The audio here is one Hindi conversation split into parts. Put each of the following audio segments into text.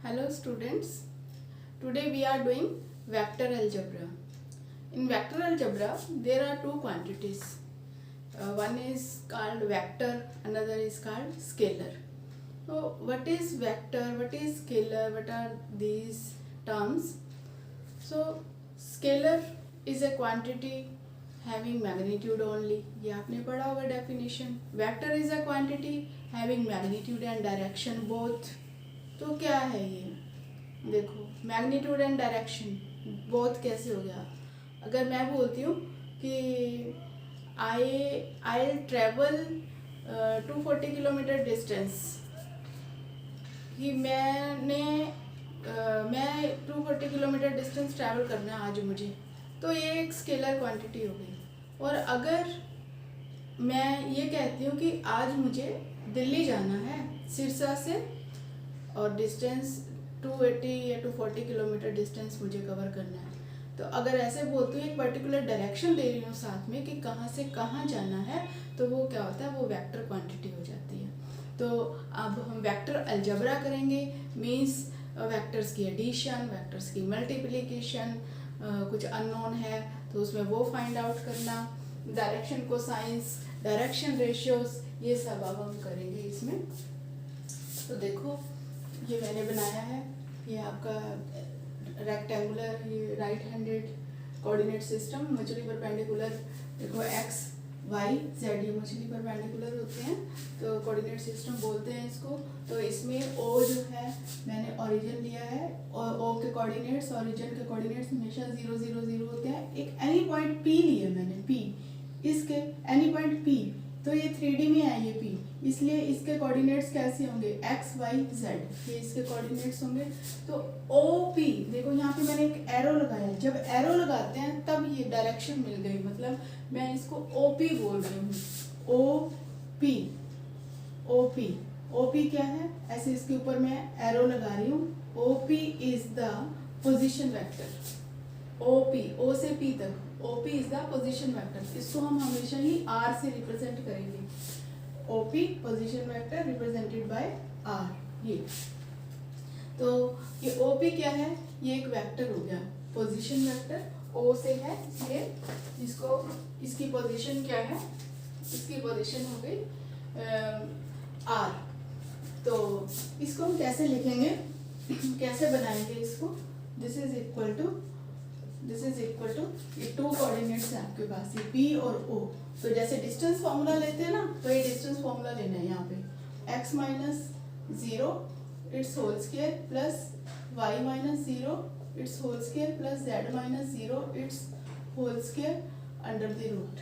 Hello students, today we are doing vector algebra. In vector algebra there are two quantities. One is called vector, another is called scalar. So what is vector, what is scalar, what are these terms? So scalar is a quantity having magnitude only. ये आपने पढ़ा होगा definition. Vector is a quantity having magnitude and direction both. तो क्या है ये? देखो मैग्नीट्यूड एंड डायरेक्शन बोथ कैसे हो गया? अगर मैं बोलती हूँ कि आई ट्रेवल 240 किलोमीटर डिस्टेंस, कि मैं 240 किलोमीटर डिस्टेंस ट्रैवल करना है आज मुझे, तो ये एक स्केलर क्वांटिटी हो गई. और अगर मैं ये कहती हूँ कि आज मुझे दिल्ली जाना है सिरसा से और डिस्टेंस 280 या 240 किलोमीटर डिस्टेंस मुझे कवर करना है, तो अगर ऐसे बोलती हूँ एक पर्टिकुलर डायरेक्शन दे रही हूँ साथ में कि कहाँ से कहाँ जाना है, तो वो क्या होता है, वो वेक्टर क्वांटिटी हो जाती है. तो अब हम वेक्टर अलजेब्रा करेंगे, मीन्स वेक्टर्स की एडिशन, वेक्टर्स की मल्टीप्लिकेशन, कुछ अननोन है तो उसमें वो फाइंड आउट करना, डायरेक्शन कोसाइंस, डायरेक्शन रेशियोज, ये सब अब हम करेंगे इसमें. तो देखो ये मैंने बनाया है, ये आपका रेक्टेंगुलर, ये राइट हैंडेड कोऑर्डिनेट सिस्टम, मछली परपेंडिकुलर. देखो एक्स वाई जेड ये मछली परपेंडिकुलर होते हैं, तो कोऑर्डिनेट सिस्टम बोलते हैं इसको. तो इसमें ओ जो है मैंने ओरिजिन लिया है, और ओ के कोऑर्डिनेट्स, ओरिजिन के कोऑर्डिनेट्स हमेशा 0 0 0 होते हैं. एक एनी पॉइंट पी लिया मैंने, पी, इसके एनी पॉइंट पी, तो ये 3D में है ये पी, इसलिए इसके कोऑर्डिनेट्स कैसे होंगे, एक्स वाई जेड, ये इसके कोऑर्डिनेट्स होंगे. तो ओ पी, देखो यहाँ पे मैंने एक एरो लगाया है, जब एरो लगाते हैं तब ये डायरेक्शन मिल गई, मतलब मैं इसको ओ पी बोल रही हूँ. O P, O P, O P क्या है, ऐसे इसके ऊपर मैं एरो लगा रही हूँ. O P is the position vector. O P, O से पी तक, OP is the position vector. इसको हम हमेशा ही R से रिप्रेजेंट करेंगे. OP position vector represented by R. ये तो ये OP क्या है, ये एक वेक्टर हो गया, पोजीशन वेक्टर. O से है इसलिए इसको, इसकी पोजीशन क्या है, इसकी पोजीशन हो गई R. तो इसको हम कैसे लिखेंगे, कैसे बनाएंगे इसको, दिस इज इक्वल टू ये टू कोऑर्डिनेट्स है आपके पास, ये P और O. तो जैसे डिस्टेंस फॉर्मूला लेते हैं ना, तो ये डिस्टेंस फॉर्मूला लेना है यहाँ पे, x minus 0 its whole square plus y minus 0 its whole square plus z minus 0 its whole square under the root.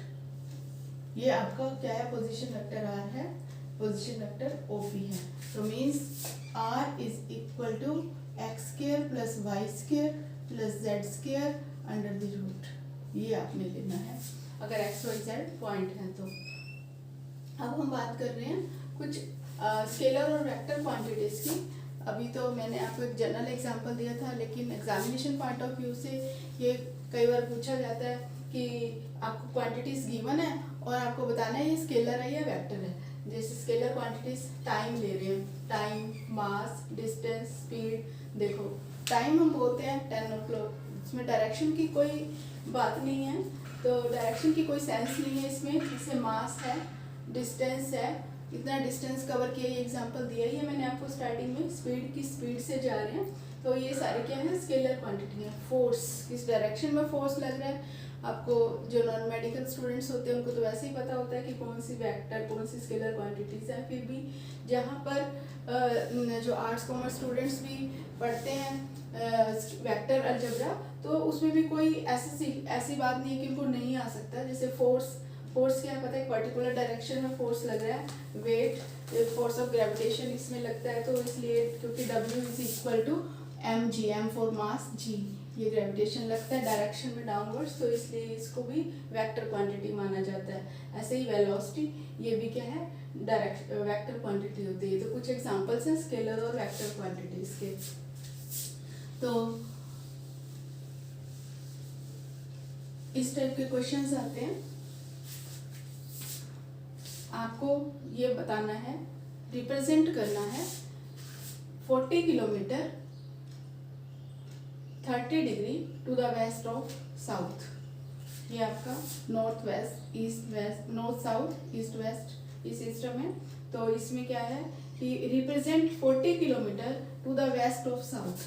ये आपका क्या है, पोजीशन वेक्टर R है, पोजीशन वेक्टर OP है. तो means R is equal to x square plus y square plus z square under the root. ये आपने लेना है अगर एक्स वाई जेड पॉइंट है तो. अब हम बात कर रहे हैं कुछ स्केलर और वेक्टर क्वांटिटीज की. अभी तो मैंने आपको एक जनरल एग्जांपल दिया था, लेकिन एग्जामिनेशन पॉइंट ऑफ व्यू से ये कई बार पूछा जाता है कि आपको क्वांटिटीज गिवन है और आपको बताना है ये स्केलर है या वेक्टर है. जैसे स्केलर क्वांटिटीज टाइम ले रहे हैं, टाइम, मास, डिस्टेंस, स्पीड. देखो टाइम हम बोलते हैं 10 o'clock, इसमें डायरेक्शन की कोई बात नहीं है, तो डायरेक्शन की कोई सेंस नहीं है इसमें. जैसे मास है, डिस्टेंस है, इतना डिस्टेंस कवर किया, ये एग्जांपल दिया ही है मैंने आपको स्टार्टिंग में. स्पीड की स्पीड से जा रहे हैं, तो ये सारे क्या है, स्केलर क्वांटिटी है. फोर्स, किस डायरेक्शन में फोर्स लग रहा है, आपको जो नॉन मेडिकल स्टूडेंट्स होते हैं उनको तो वैसे ही पता होता है कि कौन सी वेक्टर, कौन सी स्केलर क्वांटिटीज है. फिर भी जहाँ पर जो आर्ट्स कॉमर्स स्टूडेंट्स भी पढ़ते हैं वेक्टर अलजेब्रा, तो उसमें भी कोई ऐसी बात नहीं है कि उनको नहीं आ सकता. जैसे फोर्स क्या है पता है, एक पर्टिकुलर डायरेक्शन में फोर्स लग रहा है, वेट, फोर्स ऑफ ग्रेविटेशन इसमें लगता है, तो इसलिए क्योंकि W is equal to mg, m for mass, g, ये ग्रेविटेशन लगता है डायरेक्शन में डाउनवर्ड्स, तो इसलिए इसको भी वेक्टर क्वांटिटी माना जाता है. ऐसे ही वेलोसिटी, ये भी क्या है, वेक्टर क्वांटिटी होती है. तो कुछ एग्जांपल्स हैं स्केलर और वेक्टर क्वांटिटीज के. तो इस टाइप के क्वेश्चंस आते हैं. आपको ये बताना है, रिप्रेजेंट करना है 40 kilometre 30 degree to the west of south. ये आपका north west, east west, north south, east west इस सिस्टम है। तो इसमें क्या है कि represent 40 kilometre to the west of south.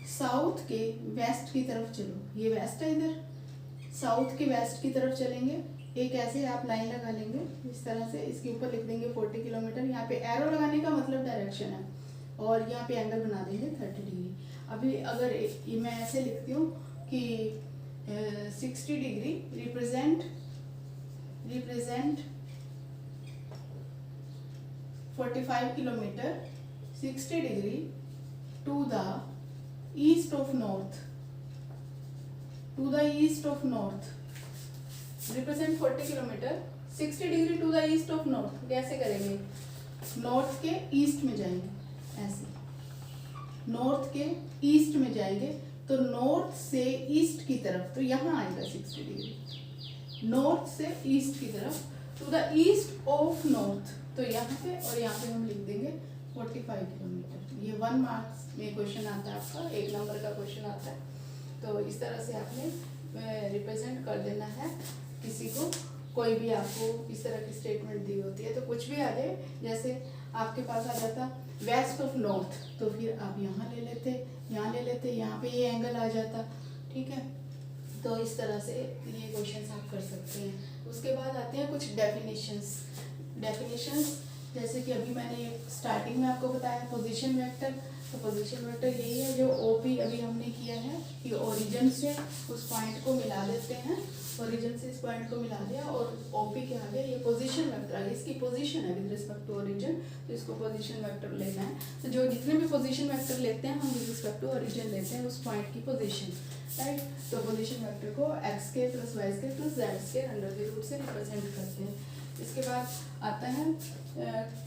South के वेस्ट की तरफ चलो, ये वेस्ट है, इधर साउथ के वेस्ट की तरफ चलेंगे। एक ऐसे आप लाइन लगा लेंगे इस तरह से, इसके ऊपर लिख देंगे 40 किलोमीटर। यहाँ पे एरो लगाने का मतलब डायरेक्शन है, और यहाँ पे एंगल बना देंगे 30 डिग्री। अभी अगर ये मैं ऐसे लिखती हूँ कि 60 degree represent 45 kilometre 60 degree to the east of north, to the east of north represent 40 kilometre 60 degree to the east of north. कैसे करेंगे? नॉर्थ के ईस्ट में जाएंगे, ऐसे नॉर्थ के ईस्ट में जाएंगे तो नॉर्थ से ईस्ट की तरफ, तो यहाँ आएगा 60 डिग्री। नॉर्थ से ईस्ट की तरफ to the east of north, तो यहाँ पे और यहाँ पे हम लिख देंगे 45 किलोमीटर। ये 1 मार्क्स में क्वेश्चन आता है आपका, 1 नंबर का क्वेश्चन आता है। तो इस तरह से आपने रिप्रेजेंट कर देना है किसी को। कोई भी आपको इस तरह की स्टेटमेंट दी होती है तो कुछ भी आ जाए, जैसे आपके पास आ जाता वेस्ट ऑफ नॉर्थ, तो फिर आप यहाँ ले लेते, यहाँ ले लेते, यहाँ पे ये एंगल आ जाता, ठीक है। तो इस तरह से ये क्वेश्चंस आप कर सकते हैं। उसके बाद आते हैं कुछ डेफिनेशंस। जैसे कि अभी मैंने स्टार्टिंग में आपको बताया पोजीशन वेक्टर, तो पोजीशन वेक्टर यही है जो ओपी अभी हमने किया है कि ओरिजिन से उस पॉइंट को मिला लेते हैं, ओरिजिन से इस पॉइंट को मिला दिया और ओपी के आगे ये पोजीशन वेक्टर आ गया, इसकी पोजीशन है विद रिस्पेक्ट टू ओरिजिन, तो इसको पोजीशन वेक्टर लेना है। तो जो जितने भी पोजीशन वेक्टर लेते हैं हम विद रिस्पेक्ट टू ओरिजिन लेते हैं उस पॉइंट की पोजीशन, राइट। तो पोजीशन वेक्टर को एक्स के प्लस वाई के प्लस जेड के अंडर द रूट से रिप्रेजेंट करते हैं। इसके बाद आता है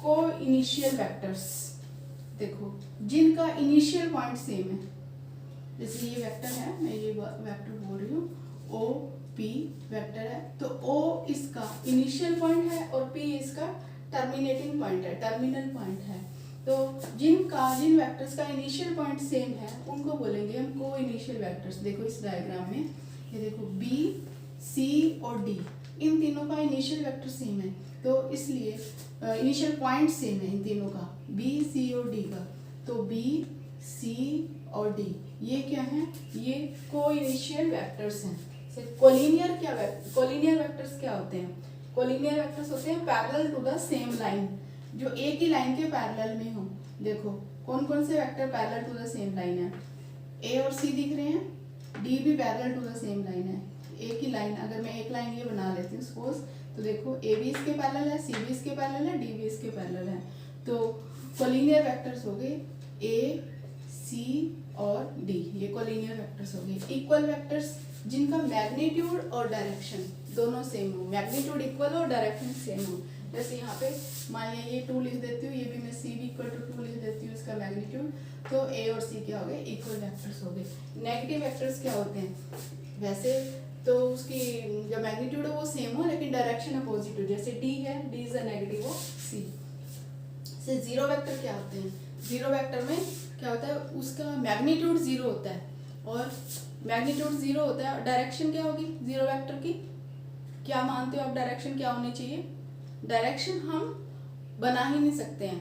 को इनिशियल वेक्टर्स। देखो जिनका इनिशियल पॉइंट सेम है, जैसे ये वेक्टर है, मैं ये वेक्टर बोल रही हूँ, ओ पी वेक्टर है, तो ओ इसका इनिशियल पॉइंट है और पी इसका टर्मिनेटिंग पॉइंट है, टर्मिनल पॉइंट है। तो जिन वेक्टर्स का इनिशियल पॉइंट सेम है उनको बोलेंगे हम को इनिशियल वेक्टर्स। देखो इस डायग्राम में ये देखो बी, सी और डी, इन तीनों का इनिशियल वेक्टर सेम है, तो इसलिए इनिशियल पॉइंट सेम है इन तीनों का, बी, सी और डी का। तो बी, सी और डी ये क्या है? ये को इनिशियल वेक्टर्स हैं। कोलिनियर कोलिनियर वेक्टर्स क्या होते हैं? कोलिनियर वेक्टर्स होते हैं parallel to the same line, जो एक ही लाइन के पैरेलल में हो। देखो कौन कौन से vector parallel to the same line है? ए और सी दिख रहे हैं, डी भी parallel to the same line है, एक ही लाइन। अगर मैं एक लाइन ये बना लेती हूँ सपोज, तो देखो ए भी इसके पैरेलल है, सी भी इसके पैरेलल है, डी भी इसके पैरेलल है। तो कोलिनियर वेक्टर्स हो गए ए, सी और डी, ये कोलिनियर वेक्टर्स हो गए। इक्वल वेक्टर्स जिनका मैग्नीट्यूड और डायरेक्शन दोनों सेम हो, मैग्नीट्यूड इक्वल हो, डायरेक्शन सेम हो। जैसे यहाँ पे मान लिया ये 2 लिख देती हूँ, ये भी मैं सी भी इक्वल टू 2 लिख देती हूँ इसका मैग्नीट्यूड, तो ए और सी क्या हो गए? इक्वल वेक्टर्स हो गए। नेगेटिव वेक्टर्स क्या होते हैं? वैसे तो उसकी जो मैग्नीट्यूड है वो सेम हो लेकिन डायरेक्शन अपोजिट हो, जैसे डी है, D is a negative of C. से जीरो वेक्टर क्या होते हैं? जीरो वेक्टर में क्या होता है? उसका मैग्नीट्यूड जीरो होता है, और मैग्नीट्यूड जीरो होता है, डायरेक्शन क्या होगी जीरो वेक्टर की? क्या मानते हो आप डायरेक्शन क्या होनी चाहिए? डायरेक्शन हम बना ही नहीं सकते हैं,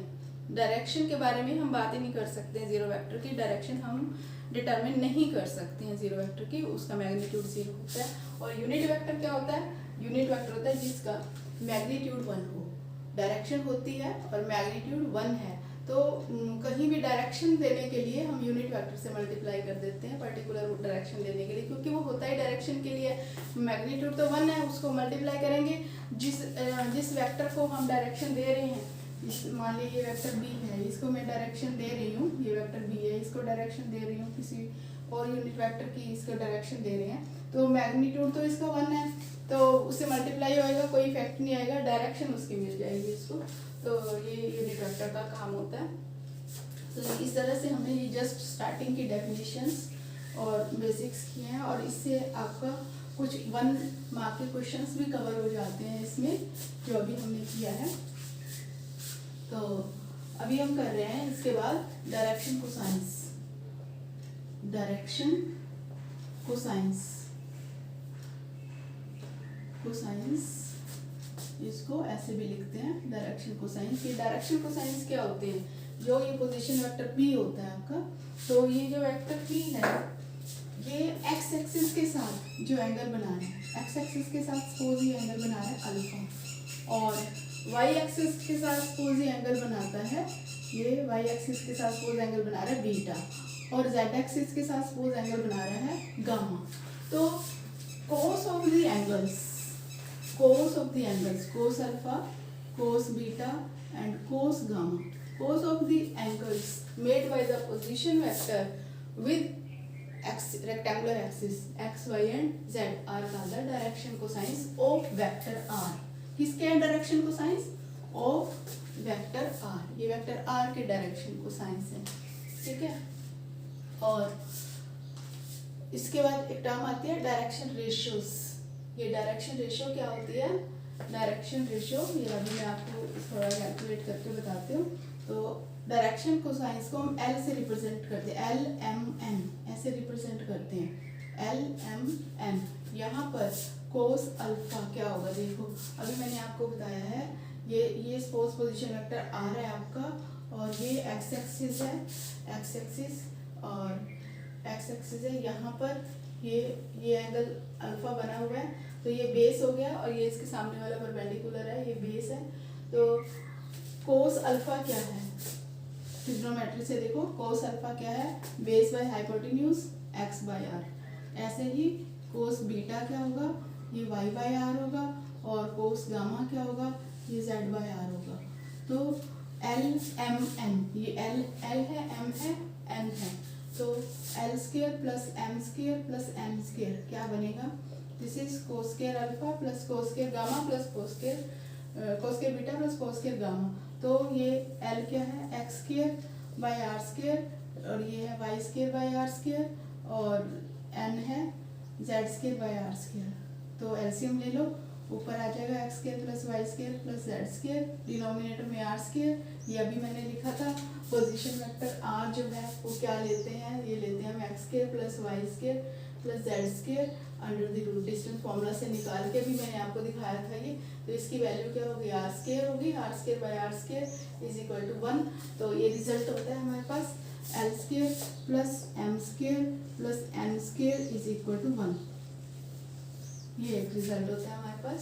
डायरेक्शन के बारे में हम बात ही नहीं कर सकते हैं। जीरो वेक्टर की डायरेक्शन हम डिटरमिन नहीं कर सकते हैं जीरो वेक्टर की, उसका मैग्नीट्यूड जीरो होता है। और यूनिट वेक्टर क्या होता है? यूनिट वेक्टर होता है जिसका मैग्नीट्यूड 1 हो, डायरेक्शन होती है और मैग्नीट्यूड 1 है, तो कहीं भी डायरेक्शन देने के लिए हम यूनिट वेक्टर से मल्टीप्लाई कर देते हैं पर्टिकुलर डायरेक्शन देने के लिए, क्योंकि वो होता है डायरेक्शन के लिए। मैग्नीट्यूड तो 1 है, उसको मल्टीप्लाई करेंगे जिस वेक्टर को हम डायरेक्शन दे रहे हैं। मान लीजिए ये वेक्टर बी है, इसको मैं डायरेक्शन दे रही हूँ, ये वेक्टर बी है, इसको डायरेक्शन दे रही हूँ किसी और यूनिट वेक्टर की, इसको डायरेक्शन दे रहे हैं, तो मैग्नीट्यूड तो इसका 1 है, तो उससे मल्टीप्लाई होएगा, कोई इफेक्ट नहीं आएगा, डायरेक्शन उसकी मिल जाएगी इसको। तो ये यूनिट वेक्टर का काम होता है। तो इस तरह से हमने ये जस्ट स्टार्टिंग की डेफिनेशंस और बेसिक्स किए हैं, और इससे आपका कुछ 1 मार्क के क्वेश्चंस भी कवर हो जाते हैं इसमें, जो अभी हमने किया है। तो अभी हम कर रहे हैं इसके बाद direction cosines. Direction cosines, cosines इसको ऐसे भी लिखते हैं डायरेक्शन कोसाइंस। ये डायरेक्शन कोसाइंस क्या होते हैं, जो ये पोजीशन वेक्टर P होता है आपका, तो ये जो वेक्टर P है ये एक्स एक्सिस के साथ जो एंगल बना रहा है, एक्स एक्सिस के साथ सपोज ये एंगल बना रहा है अल्फा, और वाई एक्सिस के साथ सपोज ये एंगल बनाता है, ये वाई एक्सिस के साथ सपोज एंगल बना रहा है बीटा, और जेड एक्सिस के साथ सपोज एंगल बना रहा है गामा। तो cos of the angles, cos of the angles, cos alpha, cos beta and cos gamma, cos of the angles made by the position vector with rectangular axis x, y and z are called the direction cosines of vector r। किसके direction cosines? Of vector r। ये वेक्टर r के डायरेक्शन कोसाइंस है, ठीक है। और इसके बाद एक टर्म आती है डायरेक्शन रेशियोज। ये डायरेक्शन रेशियो क्या होती है? डायरेक्शन रेशियो ये अभी मैं आपको थोड़ा कैलकुलेट करके बताती हूँ। तो डायरेक्शन कोसाइंस को हम L से रिप्रेजेंट करते हैं, L M N ऐसे रिप्रेजेंट करते हैं, L M N। यहाँ पर कोस अल्फा क्या होगा, देखो अभी मैंने आपको बताया है, ये सपोज पोजीशन वेक्टर R है आपका, और ये एक्स एक्सिस है, एक्स एक्सिस और एक्स एक्सिस है। यहाँ पर ये एंगल अल्फा बना हुआ है, तो ये बेस हो गया, और ये इसके सामने वाला परपेंडिकुलर है, ये बेस है। तो कोस अल्फा क्या है, ट्रिग्नोमेट्री से देखो, कोस अल्फा क्या है, base by hypotenuse x by r। ऐसे ही कोस बीटा क्या होगा, ये y बाय r होगा, और कोस गामा क्या होगा, ये z बाय r होगा। तो L M N, ये L है, M है, N है, तो L square plus M square plus N square क्या बनेगा, this is cos square alpha plus cos square gamma plus cos square beta plus cos square gamma. तो ये L क्या है, x square by r square, और ये है y square by r square, और n है z square by r square. तो एलसीएम ले लो, ऊपर आ जाएगा x square plus y square plus z square, denominator में r स्क्वायर। ये अभी मैंने लिखा था, पोजीशन वेक्टर r जो है वो क्या लेते हैं, ये लेते हैं हम x square plus y square plus z square under the root. Distance formula से निकाल के भी मैंने आपको दिखाया था ये। तो इसकी वैल्यू क्या होगी, r स्क्वायर होगी, r square by r square is equal to 1। तो ये रिजल्ट होता है हमारे पास l square plus m square plus n square is equal to 1। ये एक रिजल्ट होता है हमारे पास।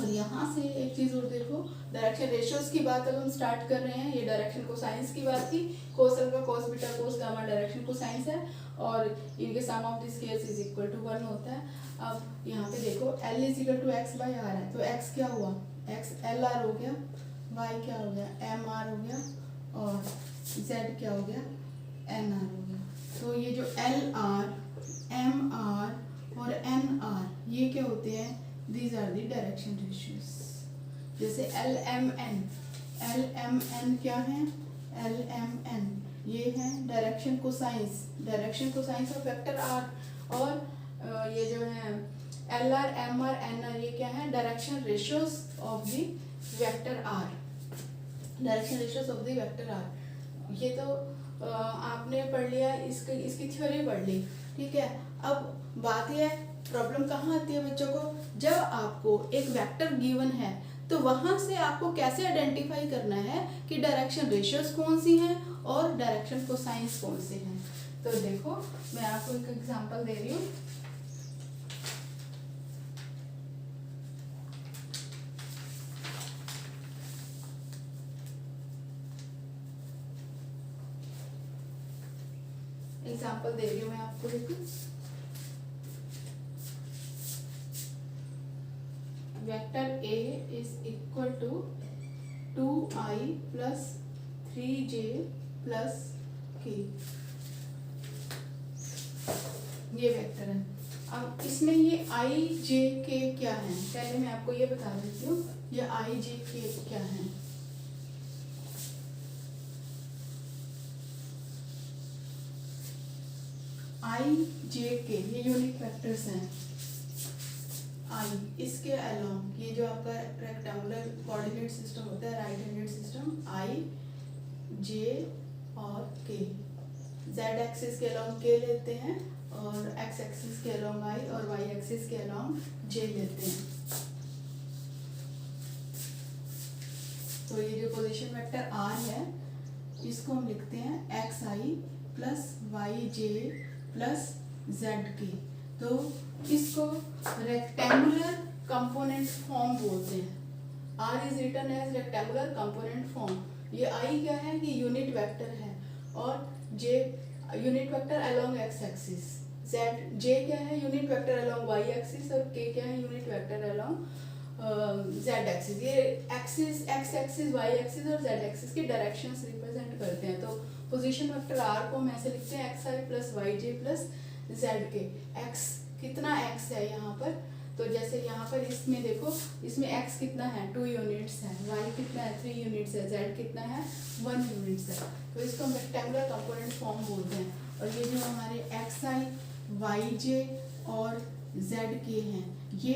और यहाँ से एक चीज और देखो, डायरेक्शन रेशियोज की बात अब हम स्टार्ट कर रहे हैं। ये डायरेक्शन कोसाइंस की बात थी, cos alpha cos beta cos gamma direction cosines है, और इनके sum of the squares is equal to 1 होता है। अब यहाँ पे देखो L is equal to x by r है, तो x क्या हुआ, x LR हो गया, y क्या हो गया, MR हो गया, और z क्या हो गया, NR हो गया। तो ये जो LR, MR और NR ये क्या होते हैं, these are the direction ratios। जैसे LMN क्या है, LMN ये है direction cosines, direction cosines of vector R। और ये जो है LR, MR, NR ये क्या है, direction ratios of the vector R, direction ratios of the vector R। ये तो आपने पढ़ लिया, इसकी थ्योरी पढ़ ली, ठीक है। अब बात यह है, प्रॉब्लम कहाँ आती है बच्चों को, जब आपको एक वेक्टर गिवन है तो वहां से आपको कैसे आइडेंटिफाई करना है कि डायरेक्शन रेशियोज कौन सी हैं और डायरेक्शन कोसाइंस कौन से हैं। तो देखो मैं आपको एक एग्जांपल दे रही हूँ। एग्जांपल दे रही हूँ मैं आपको, देखो vector A is equal to 2i plus 3j plus k, ये वेक्टर है। अब इसमें ये i j k क्या है, पहले मैं आपको ये बता देती हूँ, ये i j k क्या है। i j k ये यूनिट वेक्टर्स हैं। आई इसके अलोंग ये जो आपका रेक्टेंगुलर कोऑर्डिनेट सिस्टम होता है, राइट हैंडेड सिस्टम, आई जे और के, जेड एक्सिस के अलोंग के लेते हैं और एक्स एक्सिस के अलोंग आई और वाई एक्सिस के अलोंग जे लेते हैं। तो ये जो पोजीशन वेक्टर आर है इसको हम लिखते हैं एक्स आई प्लस वाई जे प्लस जेड के। तो इसको रेक्टेंगुलर कंपोनेंट फॉर्म बोलते हैं। R is written as rectangular component form. ये आई क्या है कि यूनिट वेक्टर है और j unit vector along x axis, z j क्या है unit vector along y axis और के क्या है unit vector along z axis. ये axis x axis y axis और जेड एक्सिस की डायरेक्शंस रिप्रेजेंट करते हैं। तो पोजीशन वेक्टर आर को हम ऐसे लिखते हैं एक्स आई प्लस वाई जे प्लस जेड के। एक्स कितना एक्स है यहाँ पर, तो जैसे यहाँ पर इसमें देखो इसमें x कितना है 2 यूनिट्स है, y कितना है 3 यूनिट्स है, z कितना है 1 यूनिट्स है। तो इसको हम रेक्टेंगुलर कंपोनेंट फॉर्म बोलते हैं। और ये जो हमारे xi, yj और zk हैं ये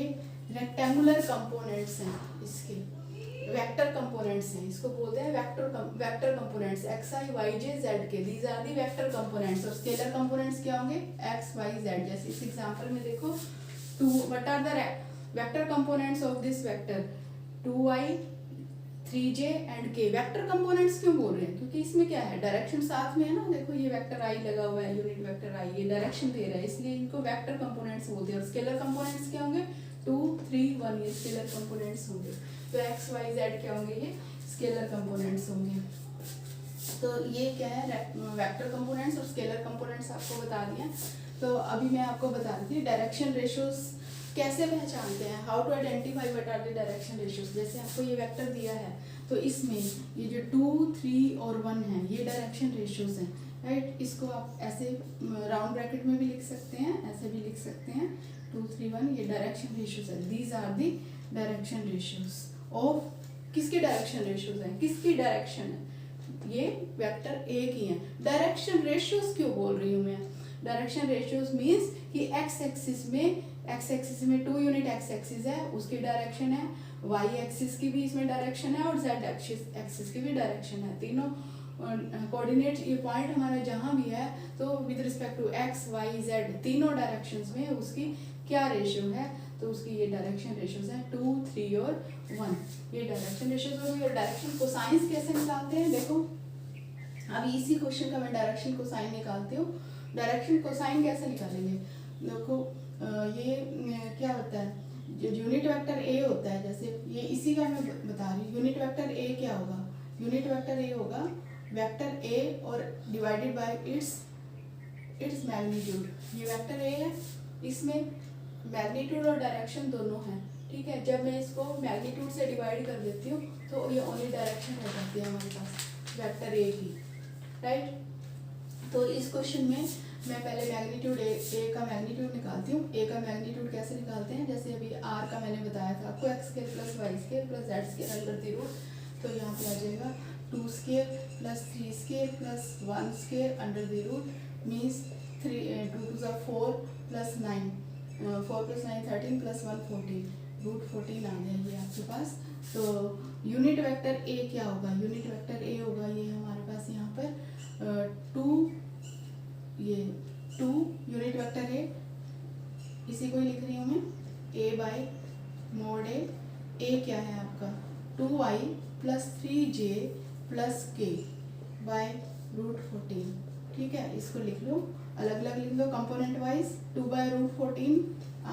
रेक्टेंगुलर कंपोनेंट्स हैं, इसके वेक्टर कंपोनेंट्स हैं, इसको बोलते हैं vector components xi, yj, zk। These are the vector components. और स्केलर कंपोनेंट्स क्या होंगे x, y, z। जैसे इस एग्जांपल में देखो what are the vector components of this vector 2i 3j and k। Vector components क्यों बोल रहे हैं, क्योंकि इसमें क्या है डायरेक्शन साथ में है ना। देखो ये वेक्टर आई लगा हुआ है, यूनिट वेक्टर आई ये डायरेक्शन दे रहा है, इसलिए इनको वेक्टर कंपोनेंट्स बोलते हैं। और स्केलर कंपोनेंट्स क्या होंगे 2 3 1 ये स्केलर कंपोनेंट्स होंगे। तो x y z क्या होंगे ये स्केलर कंपोनेंट्स होंगे। तो ये क्या है वेक्टर कंपोनेंट्स और स्केलर कंपोनेंट्स आपको बता दिया। तो अभी मैं आपको बता रही थी डायरेक्शन रेशियोज कैसे पहचानते हैं, how to identify what are the direction ratios. जैसे आपको ये वेक्टर दिया है तो इसमें ये जो 2 3 और 1 है ये डायरेक्शन रेशियोज हैं, राइट। इसको आप ऐसे राउंड ब्रैकेट में भी लिख सकते हैं, ऐसे भी लिख सकते हैं 2 3 1 ये डायरेक्शन रेशियोज है। These are the direction ratios of किसके डायरेक्शन रेशियोज हैं, किसकी डायरेक्शन है, ये वेक्टर ए की है। डायरेक्शन रेशियोज क्यों बोल रही हूँ मैं, डायरेक्शन रेशियोज मींस कि एक्स एक्सिस में 2 यूनिट एक्स एक्सिस है उसकी डायरेक्शन है, वाई एक्सिस की भी इसमें डायरेक्शन है और जेड एक्सिस की भी डायरेक्शन है। तीनों कोऑर्डिनेट ये पॉइंट हमारा जहाँ भी है तो with respect to x y z तीनों डायरेक्शंस में उसकी क्या रेशियो है, तो उसकी ये डायरेक्शन रेशियोज है 2 3 और 1। ये डायरेक्शन रेशियोज होगी। और डायरेक्शन कोसाइंस कैसे निकालते हैं, देखो अभी इसी क्वेश्चन का मैं डायरेक्शन कोसाइन निकालती हूँ। डायरेक्शन कोसाइन कैसे निकालेंगे, देखो ये क्या होता है जो यूनिट वेक्टर ए होता है, जैसे ये इसी का मैं बता रही हूँ। यूनिट वेक्टर ए क्या होगा, यूनिट वेक्टर ए होगा वेक्टर ए और डिवाइडेड बाय इट्स मैग्नीट्यूड। ये वेक्टर ए है, इसमें मैग्नीट्यूड और डायरेक्शन दोनों हैं, ठीक है। जब मैं इसको मैग्नीट्यूड से डिवाइड कर देती हूँ तो ये ओनली डायरेक्शन हो जाती है हमारे पास वेक्टर ए की, राइट। तो इस क्वेश्चन में मैं पहले मैग्नीट्यूड ए का मैग्नीट्यूड निकालती हूँ। ए का मैग्नीट्यूड कैसे निकालते हैं, जैसे अभी आर का मैंने बताया था आपको x square plus y square plus z square under the root. तो यहाँ पे आ जाएगा 2 square plus 3 square plus 1 square under the root means 3 2 2 4 plus 9 4 plus 9 13 plus 1 14 root 14 आ गया ये आपके पास। तो यूनिट वेक्टर ए क्या होगा, यूनिट वेक्टर ए होगा ये हमारे पास यहाँ पर 2 यूनिट वेक्टर है, इसी को ही लिख रही हूँ मैं ए बाय मोड ए क्या है आपका 2i plus 3j plus k by root 14, ठीक है। इसको लिख लो अलग अलग लिख लो component wise 2 by root 14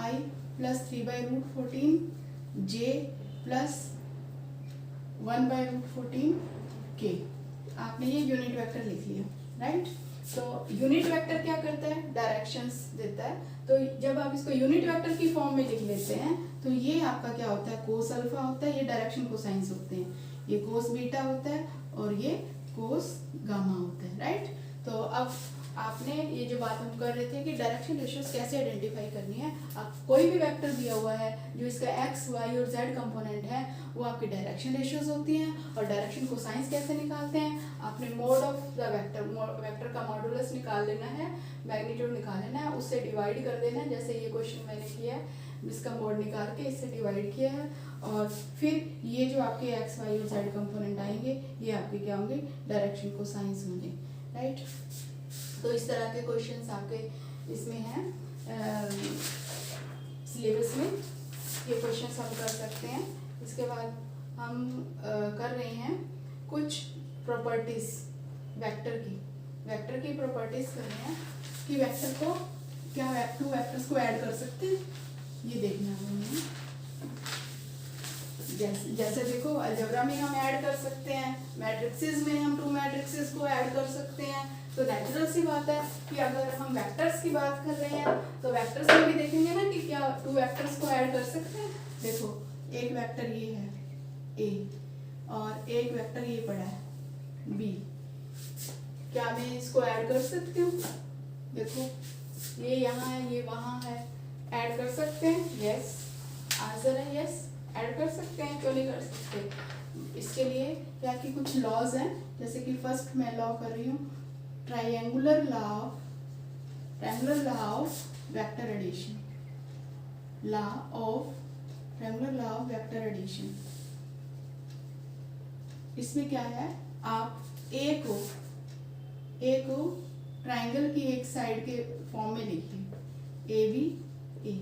i plus 3 by root 14 j plus 1 by root 14 k. आपने ये यूनिट वेक्टर लिख लिया, राइट। तो यूनिट वेक्टर क्या करता है, डायरेक्शंस देता है। तो जब आप इसको यूनिट वेक्टर की फॉर्म में लिख लेते हैं तो ये आपका क्या होता है कोस अल्फा होता है, ये डायरेक्शन कोसाइंस होते हैं, ये कोस बीटा होता है और ये कोस गामा होता है, राइट। तो अब आपने ये जो बात हम कर रहे थे कि डायरेक्शन रेशियोज कैसे आइडेंटिफाई करनी है। आप कोई भी वेक्टर दिया हुआ है जो इसका एक्स वाई और जेड कंपोनेंट है वो आपकी डायरेक्शन रेशियोज होती हैं। और डायरेक्शन कोसाइंस कैसे निकालते हैं, आपने मोड ऑफ द वेक्टर का मॉडुलस निकाल लेना है, मैग्नीट्यूड निकाल लेना है, उससे डिवाइड कर देना है। जैसे ये क्वेश्चन मैंने किया है इसका मोड निकाल के इससे डिवाइड किया है और फिर ये जो आपके एक्स वाई और जेड कंपोनेंट आएंगे ये आपके क्या होंगे डायरेक्शन कोसाइंस होंगे, राइट। तो इस तरह के क्वेश्चंस आपके इसमें है सिलेबस में, ये क्वेश्चन हम कर सकते हैं। इसके बाद हम कर रहे हैं कुछ प्रॉपर्टीज वेक्टर की प्रॉपर्टीज कर रहे हैं कि वेक्टर को क्या टू वेक्टर्स को ऐड कर सकते हैं, ये देखना है हमें। जैसे देखो अलजेब्रा में हम ऐड कर सकते हैं, मैट्रिक्सेस में हम टू मैट्रिक्सेस को ऐड कर सकते हैं। तो नेचुरल सी बात है कि अगर हम वेक्टर्स की बात कर रहे हैं तो वेक्टर्स में भी देखेंगे ना कि क्या टू वेक्टर्स को ऐड कर सकते हैं। देखो एक वेक्टर ये है ए और एक वेक्टर ये पड़ा है बी, क्या मैं इसको ऐड कर सकती हूँ? देखो ये यहाँ है ये वहाँ है, ऐड कर सकते हैं? यस, आंसर है यस, ऐड कर सकते हैं। क्यों नहीं कर सकते? इसके लिए क्या कि कुछ लॉज हैं, जैसे कि फर्स्ट मैं लॉ कर रही हूँ, triangular law of vector addition, triangular law of vector addition. इसमें क्या है, आप ए को ट्रायंगल की एक साइड के फॉर्म में लिखिए, ए बी ए।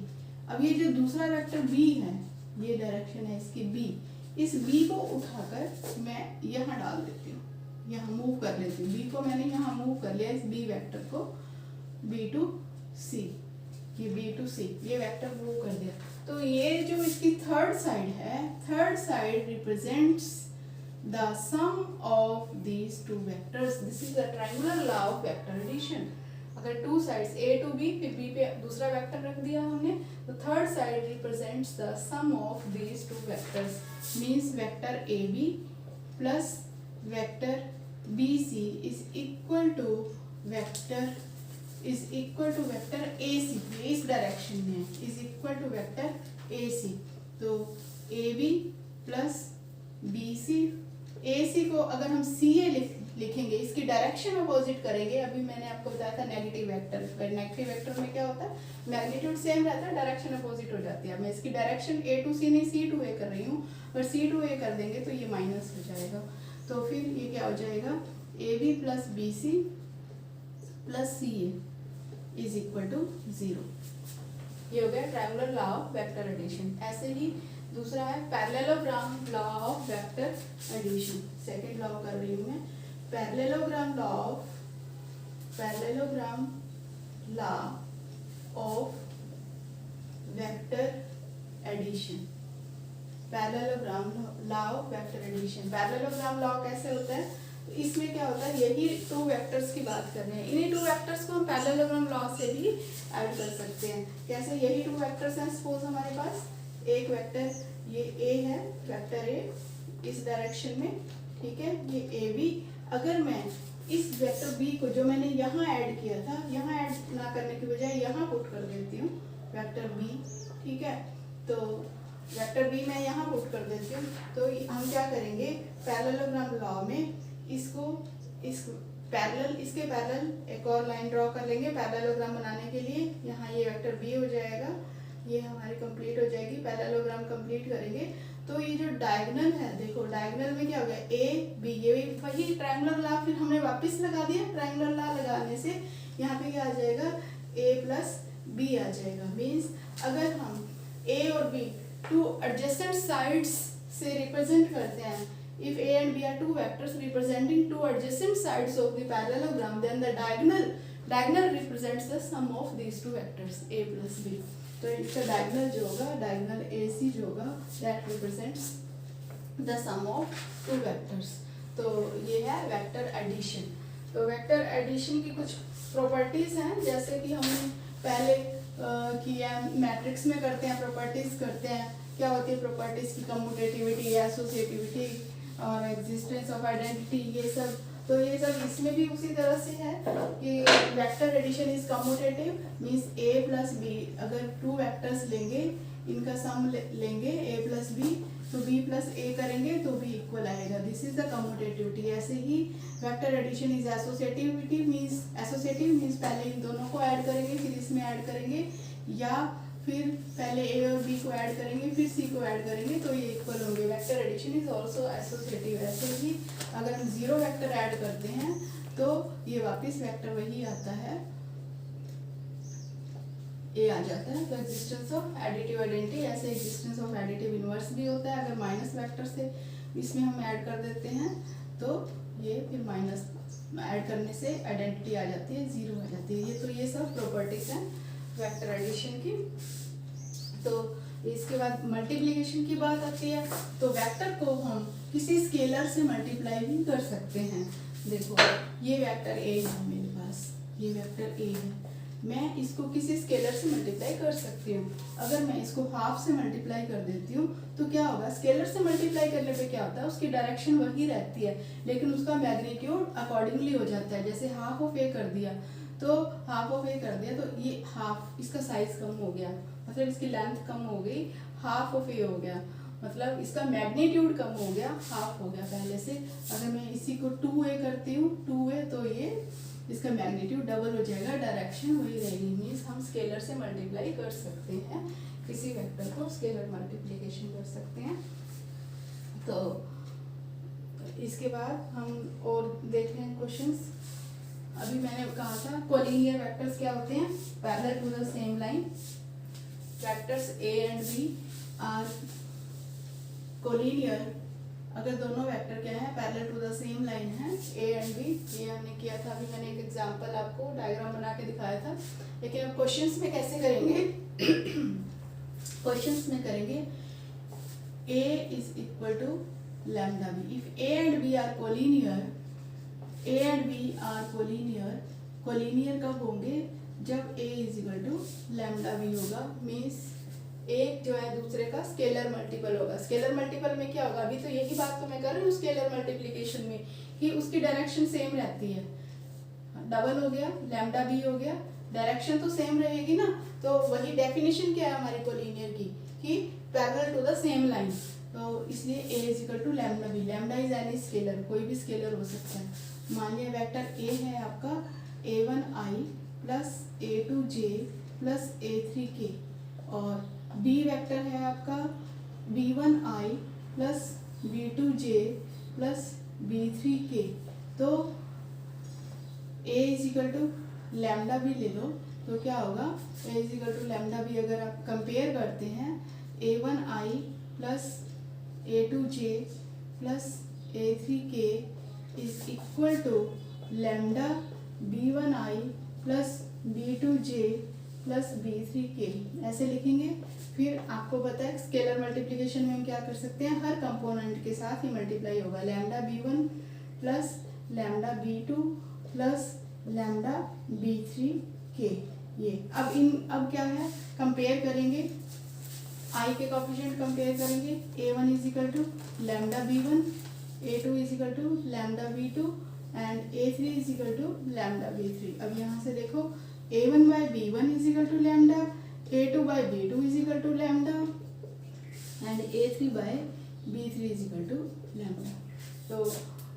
अब ये जो दूसरा वेक्टर बी है, ये डायरेक्शन है इसकी बी, इस बी को उठाकर मैं यहाँ डाल देती हूँ, यहाँ मूव कर लेती हूँ। बी को मैंने यहाँ मूव कर लिया, इस बी वेक्टर को बी टू सी, ये बी टू सी ये वेक्टर मूव कर दिया। तो ये जो इसकी थर्ड साइड है, third side represents the sum of these two vectors. This is the triangular law of vector addition. अगर two sides a to b, फिर b पे दूसरा वेक्टर रख दिया हमने, तो third side represents the sum of these two vectors. Means vector ab plus vector bc is equal to vector ac. इस डायरेक्शन में is equal to vector ac. तो ab plus bc, AC को अगर हम CA लिखेंगे, इसकी डायरेक्शन अपोजिट करेंगे। अभी मैंने आपको बताया था नेगेटिव वेक्टर में क्या होता है, मैग्नीट्यूड सेम रहता है, डायरेक्शन अपोजिट हो जाती है। मैं इसकी डायरेक्शन A to C नहीं C to A कर रही हूँ, और C to A कर देंगे तो ये माइनस हो जाएगा। तो फिर ये क्या हो जाएगा, AB plus BC plus CA is equal to 0। ये हो गया triangular law of vector addition. ऐसे ही दूसरा है parallelogram law of vector addition. Second law कर रही हूँ मैं, parallelogram law of vector addition. Parallelogram law of vector addition, parallelogram law कैसे होता है, तो इसमें क्या होता है, यही टू वेक्टर्स की बात कर रहे हैं, इन्हीं टू वेक्टर्स को हम पैरेललोग्राम लॉ से भी ऐड कर सकते हैं। कैसे, यही टू वेक्टर्स हैं, सपोज हमारे पास एक वेक्टर ये A है, वेक्टर A इस डायरेक्शन में, ठीक है, ये AB। अगर मैं इस वेक्टर B को जो मैंने यहाँ ऐड किया था, यहाँ ऐड ना करने की बजाय यहाँ पुट कर देती हूँ वेक्टर B, ठीक है, तो वेक्टर B मैं यहाँ पुट कर देती हूँ। तो हम क्या करेंगे, पैरेललोग्राम लॉ में इसके पैरेलल एक और लाइन ड्रॉ कर लेंगे पैरेललोग्राम बनाने के लिए। यहाँ ये वेक्टर B हो जाएगा, ये हमारी कंप्लीट हो जाएगी, पैरेललोग्राम कंप्लीट करेंगे। तो ये जो डायगोनल है, देखो डायगोनल में क्या हो गया, ए बी, ये वही ट्रायंगुलर लॉ फिर हमने वापस लगा दिया। ट्रायंगुलर लॉ लगाने से यहाँ पे क्या आ जाएगा, ए प्लस बी आ जाएगा। मीन्स अगर हम ए और बी टू एडजेसेंट साइड्स से रिप्रेजेंट करते हैं, if A and B are two vectors representing two adjacent sides of the parallelogram, then the diagonal represents the sum of these two vectors A plus B. तो इसका डायगोनल जो होगा, डायगोनल AC जो होगा, that represents the sum of two vectors. तो ये है वेक्टर एडिशन। तो वेक्टर एडिशन की कुछ प्रॉपर्टीज हैं, जैसे कि हमने पहले किया मैट्रिक्स में करते हैं, प्रॉपर्टीज करते हैं। क्या होती है प्रॉपर्टीज की, कम्यूटेटिविटी, एसोसिएटिविटी और एग्जिस्टेंस ऑफ आइडेंटिटी, ये सब। तो ये सब इसमें भी उसी तरह से है कि vector addition is commutative, means A plus B, अगर टू वेक्टर्स लेंगे, इनका सम लेंगे A प्लस बी, तो B प्लस A करेंगे तो B इक्वल आएगा। This is the commutativity. ऐसे ही vector addition is associativity, means पहले इन दोनों को ऐड करेंगे, फिर इसमें ऐड करेंगे, या फिर पहले A और B को ऐड करेंगे, फिर C को ऐड करेंगे, तो ये इक्वल होंगे। Vector addition is also associative. ऐसे ही अगर हम जीरो वेक्टर ऐड करते हैं तो ये वापस वेक्टर वही आता है, ए आ जाता है। तो एग्जिस्टेंस ऑफ एडिटिव आइडेंटिटी, ऐसे एग्जिस्टेंस ऑफ एडिटिव इन्वर्स भी होता है। अगर माइनस वेक्टर से इसमें हम ऐड कर देते हैं तो ये फिर माइनस ऐड करने से आइडेंटिटी आ जाती है, जीरो आ जाती है। तो ये सब प्रॉपर्टीज हैं वेक्टर एडिशन की। तो इसके बाद मल्टीप्लिकेशन की बात आती है। तो वेक्टर को हम किसी स्केलर से मल्टीप्लाई भी कर सकते हैं। देखो ये वेक्टर ए है मेरे पास, ये वेक्टर ए है, मैं इसको किसी स्केलर से मल्टीप्लाई कर सकती हूँ। अगर मैं इसको हाफ से मल्टीप्लाई कर देती हूँ तो क्या होगा, स्केलर से मल्टीप्लाई करने पे क्या होता है, उसकी डायरेक्शन वही रहती है लेकिन उसका मैग्नीट्यूड अकॉर्डिंगली हो जाता है। जैसे हाफ ऑफ ए कर दिया तो हाफ ऑफ ए कर दिया तो ये हाफ, इसका साइज कम हो गया, मतलब इसकी लेंथ कम हो गई, हाफ ऑफ ए हो गया, मतलब इसका मैग्नीट्यूड कम हो गया, हाफ हो गया पहले से। अगर मैं इसी को 2a करती हूँ, 2a, तो ये इसका मैग्नीट्यूड डबल हो जाएगा, डायरेक्शन वही रहेगी। मीन्स हम स्केलर से मल्टीप्लाई कर सकते हैं, किसी वेक्टर को स्केलर मल्टीप्लिकेशन कर सकते हैं। तो इसके बाद हम और देख रहे हैं क्वेश्चंस। अभी मैंने कहा था कोलिनियर वेक्टर्स क्या होते हैं, parallel to the same line. Vectors A and B are collinear अगर दोनों वेक्टर क्या है, parallel to the same line है, ए एंड बी। ये हमने किया था, अभी मैंने एक एग्जांपल आपको डायग्राम बना के दिखाया था। लेकिन अब क्वेश्चंस में कैसे करेंगे क्वेश्चंस में करेंगे a is equal to lambda b। if a and b are collinear, a and b are collinear, collinear कब होंगे, जब a is equal to lambda b होगा। मीन्स एक जो है दूसरे का स्केलर मल्टीपल होगा। स्केलर मल्टीपल में क्या होगा, अभी तो यही बात तो मैं कर रही हूँ स्केलर मल्टीप्लिकेशन में, कि उसकी डायरेक्शन सेम रहती है। डबल हो गया, लैम्डा बी हो गया, डायरेक्शन तो सेम रहेगी ना। तो वही डेफिनेशन क्या है हमारी कोलिनियर की, कि parallel to the same line. तो इसलिए a is equal to lambda B. Lambda is any scalar, कोई भी स्केलर हो सकता है। मान लिया वेक्टर a है आपका a1i plus a2j plus a3k, और b वेक्टर है आपका b1i plus b2j plus b3k। तो a is equal to lambda B ले लो तो क्या होगा, a is equal to lambda B अगर आप कंपेयर करते हैं, a1i plus a2j plus a3k is equal to lambda b1i plus b2j plus b3k, ऐसे लिखेंगे। फिर आपको पता है स्केलर मल्टीप्लिकेशन में हम क्या कर सकते हैं, हर कंपोनेंट के साथ ही मल्टीप्लाई होगा। Lambda b1 plus lambda b2 plus lambda b3k। ये अब क्या है, कंपेयर करेंगे, i के कोफिशिएंट कंपेयर करेंगे। a1 is equal to lambda b1, a2 is equal to lambda b2 and a3 is equal to lambda b3। अब यहाँ से देखो a1 by b1 is equal to lambda, a2 by b2 is equal to lambda and a3 by b3 is equal to lambda. तो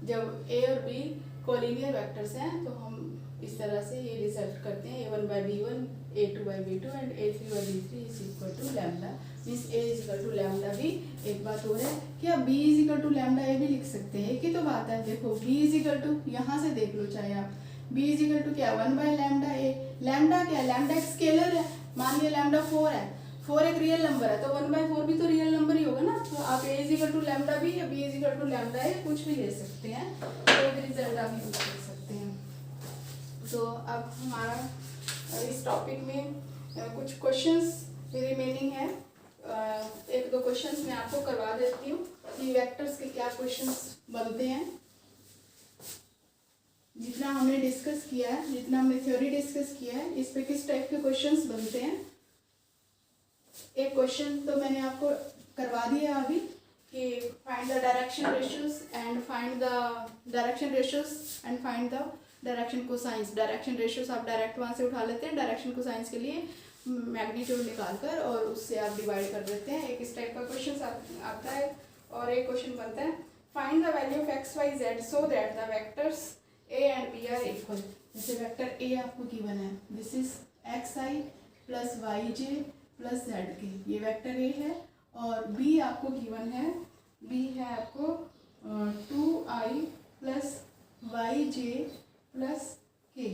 जब a और b कोलिनियर वेक्टर्स हैं तो हम इस तरह से ये रिजल्ट करते हैं, a1 by b1, a2 by b2 and a3 by b3 is equal to lambda. Means a is equal to lambda b। एक बात हो रहा है कि आप b is equal to lambda a भी लिख सकते हैं, एक ही तो बात है। देखो b इज इक्वल टू, यहाँ से देख लो चाहे आप, b इज इक्वल टू क्या, 1 बाय लैम्डा a। लैम्डा क्या है, लैम्डा एक स्केलर है। मान लिया लैम्डा 4 है, 4 एक रियल नंबर है, तो 1 बाय 4 भी तो रियल नंबर ही होगा ना। तो आप a is equal to lambda b या b is equal to lambda a कुछ भी ले सकते हैं, कोई भी रिजल्ट आप यूज कर सकते हैं। तो अब हमारा इस टॉपिक में कुछ क्वेश्चंस रिमेनिंग है। एक दो क्वेश्चंस मैं आपको करवा देती हूँ कि वेक्टर्स के क्या क्वेश्चंस बनते हैं। जितना हमने डिस्कस किया है, जितना हमने थ्योरी डिस्कस किया है, इस पे किस टाइप के क्वेश्चंस बनते हैं। एक क्वेश्चन तो मैंने आपको करवा दिया अभी कि find the direction ratios and find the direction ratios and find the direction cosines. Direction ratios आप डायरेक्ट वहाँ से उठा लेते हैं, डायरेक्शन कोसाइंस के लिए मैग्नीट्यूड निकालकर और उससे आप डिवाइड कर देते हैं। एक इस टाइप का क्वेश्चन आता है। और एक क्वेश्चन बनता है find the value of x y z so that the vectors A and B are equal. जैसे वेक्टर ए आपको गिवन है, this is x I plus y J plus z K, ये वेक्टर ए है। और बी आपको गिवन है, बी है आपको 2i प्लस वाई जे प्लस के।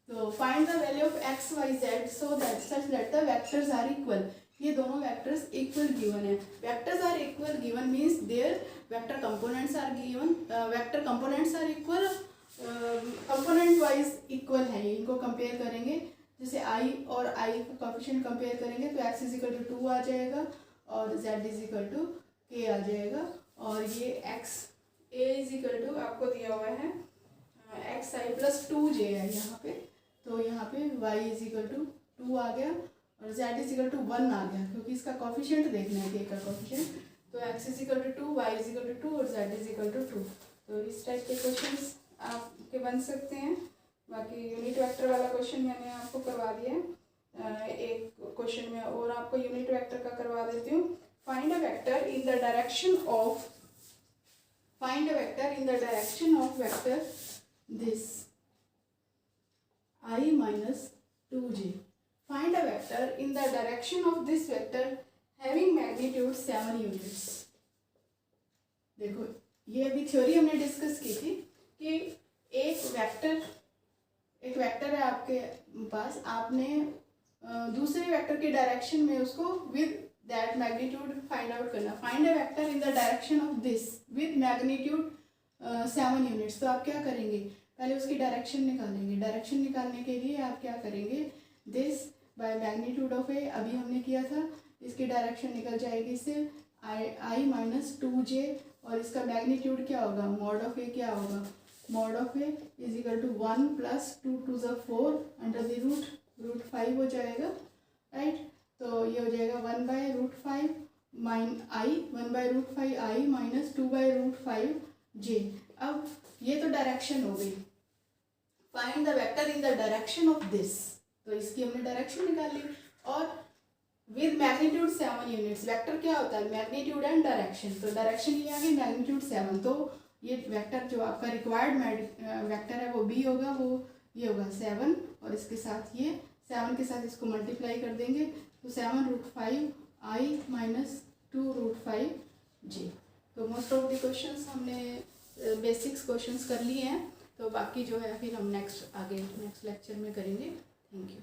तो find the value of x y z so that such that the vectors are equal. ये दोनों वेक्टर्स इक्वल गिवन है। Vectors are equal given means their vector components are given, vector components are equal, component wise equal है। इनको कंपेयर करेंगे, जैसे आई और आई का कोएफिशिएंट कंपेयर करेंगे तो एक्स इज इक्वल टू 2 आ जाएगा और जेड इज इक्वल टू के आ जाएगा। और ये x A is equal to आपको दिया हुआ है एक्स आई प्लस 2 जे है यहाँ पे, तो यहाँ पे वाई इज इक्वल टू 2 आ गया और जेड इज इक्वल टू 1 आ गया, क्योंकि इसका कोएफिशिएंट देखना है के का कोएफिशिएंट। तो x is equal to 2, y is equal to 2 और जेड इज इक्वल टू 2। तो इस टाइप के क्वेश्चंस आपके बन सकते हैं। बाकी यूनिट वेक्टर वाला क्वेश्चन मैंने आपको करवा दिया है। एक क्वेश्चन में और आपको यूनिट वेक्टर का करवा देती हूँ। Find a vector in the direction of, find a vector in the direction of vector this I minus 2j. Find a vector in the direction of this vector having magnitude 7 units. देखो ये अभी थ्योरी हमने डिस्कस की थी कि एक वेक्टर है आपके पास, आपने दूसरे वेक्टर के डायरेक्शन में उसको with that magnitude find out करना। Find a vector in the direction of this with magnitude 7 units. तो आप क्या करेंगे, पहले उसकी डायरेक्शन निकालेंगे। डायरेक्शन निकालने के लिए आप क्या करेंगे, दिस बाय मैग्नीट्यूड ऑफ ए, अभी हमने किया था, इसकी डायरेक्शन निकल जाएगी इससे आई माइनस 2j और इसका मैग्नीट्यूड क्या होगा, मॉड ऑफ ए क्या होगा, mod of A is equal to 1 plus 2 टू ज़ 4 अंडर द रूट 5 हो जाएगा, राइट। तो ये हो जाएगा 1 बाय रूट 5 माइन I, 1 by root 5 I minus 2 by root 5 J. अब ये तो डायरेक्शन हो गई। Find the vector in the direction of this, तो इसकी हमने डायरेक्शन निकाल ली। और विद मैग्नीट्यूड 7 यूनिट्स, वेक्टर क्या होता है, मैग्नीट्यूड एंड डायरेक्शन। तो डायरेक्शन ये आ गई मैग्नीट्यूड 7, तो ये वेक्टर जो आपका रिक्वायर्ड वेक्टर है वो बी होगा, वो ये होगा 7 और इसके साथ ये 7 के साथ इसको मल्टीप्लाई कर देंगे तो 7 रूट 5 आई माइनस 2 रूट 5 जे। तो मोस्ट ऑफ द क्वेश्चंस हमने बेसिक्स क्वेश्चंस कर लिए हैं, तो बाकी जो है फिर हम नेक्स्ट लेक्चर में करेंगे। Thank you.